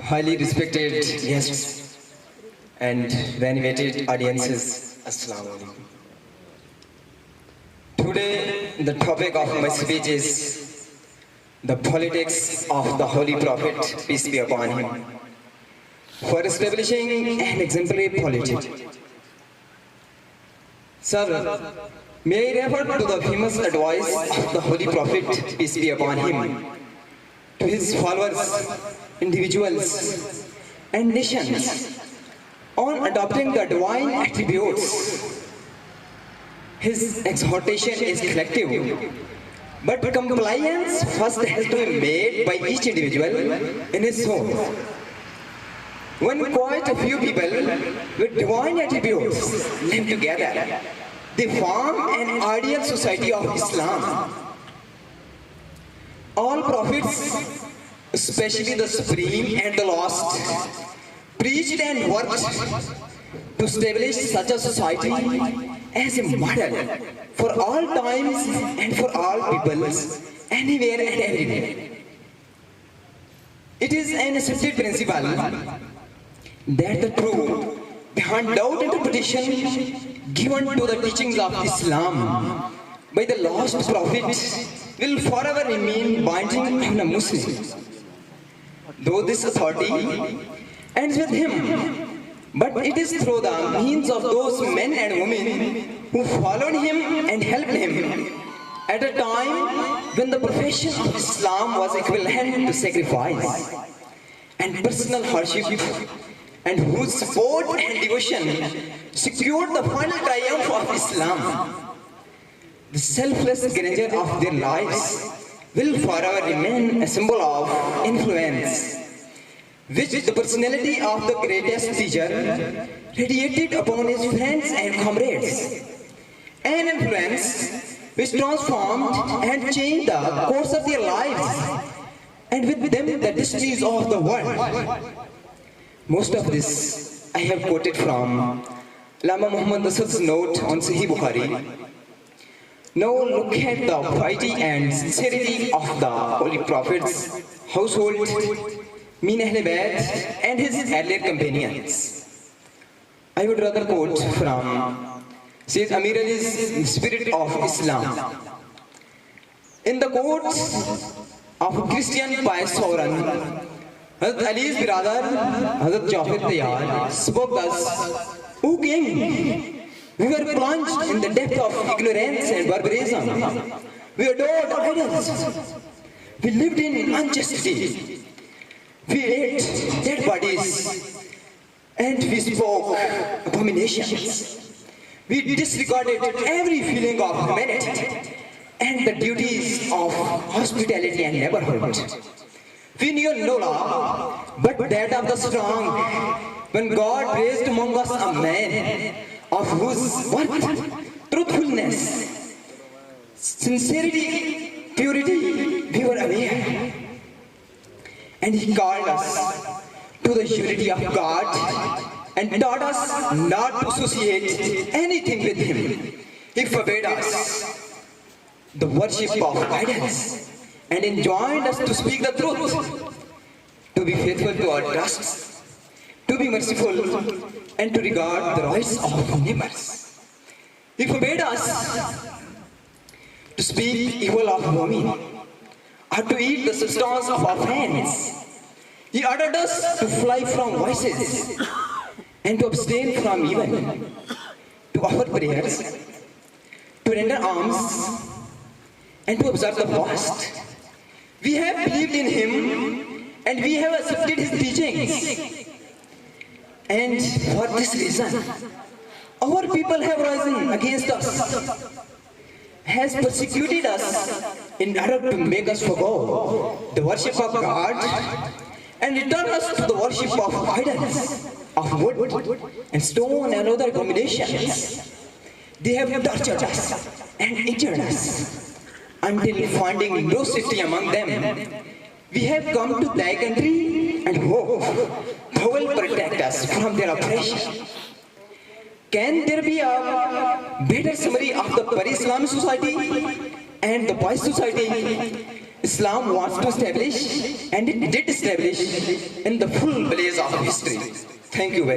Highly respected guests and venerated audiences, Assalamu alaikum. Today, the topic of my speech is the politics of the Holy Prophet, peace be upon him, for establishing an exemplary polity. Sir, may I refer to the famous advice of the Holy Prophet, peace be upon him, to his followers, individuals, and nations on adopting the divine attributes. His exhortation is collective, but compliance first has to be made by each individual in his soul. When quite a few people with divine attributes live together, they form an ideal society of Islam. All prophets, especially the supreme and the lost, preached and worked to establish such a society as a model for all times and for all peoples, anywhere and everywhere. It is an accepted principle that the truth behind doubt interpretation given to the teachings of Islam by the lost prophet will forever remain binding on a Muslim. Though this authority ends with him, but it is through the means of those men and women who followed him and helped him at a time when the profession of Islam was equivalent to sacrifice and personal hardship, and whose support and devotion secured the final triumph of Islam. The selfless grandeur of their lives will forever remain a symbol of influence, which the personality of the greatest teacher radiated upon his friends and comrades. An influence which transformed and changed the course of their lives, and with them the destinies of the world. Most of this I have quoted from Lama Muhammad Asad's note on Sahih Bukhari. Now look at the piety and sincerity of the Holy Prophet's household, Min Ahl Bayt, and his earlier companions. I would rather quote from Sayyid Amir Ali's Spirit of Islam. In the quotes of a Christian pious sovereign, Hazrat Ali's brother, Hazrat Jafar Tayyar, spoke thus: "O King, we were plunged in the depth of ignorance and barbarism. We adored idols. We lived in unchastity. We ate dead bodies. And we spoke abominations. We disregarded every feeling of humanity and the duties of hospitality and neighborhood. We knew no law but that of the strong, when God raised among us a man of whose worth, truthfulness, sincerity, purity, we were aware. And he called us to the unity of God and taught us not to associate anything with him. He forbade us the worship of idols and enjoined us to speak the truth, to be faithful to our trusts, to be merciful, and to regard the rights of neighbors. He forbade us to speak evil of women or to eat the substance of our friends. He ordered us to fly from vices and to abstain from evil, to offer prayers, to render alms, and to observe the fast. We have believed in him and we have accepted his teachings. And for this reason, our people have risen against us, has persecuted us in order to make us forgo the worship of God and return us to the worship of idols, of wood and stone and other abominations. They have tortured us and injured us, until finding no safety among them, we have come to thy country and hope thou will protect us from their oppression. Can there be a better summary of the pre-Islamic society and the pious society Islam wants to establish, and it did establish in the full blaze of history. Thank you very much.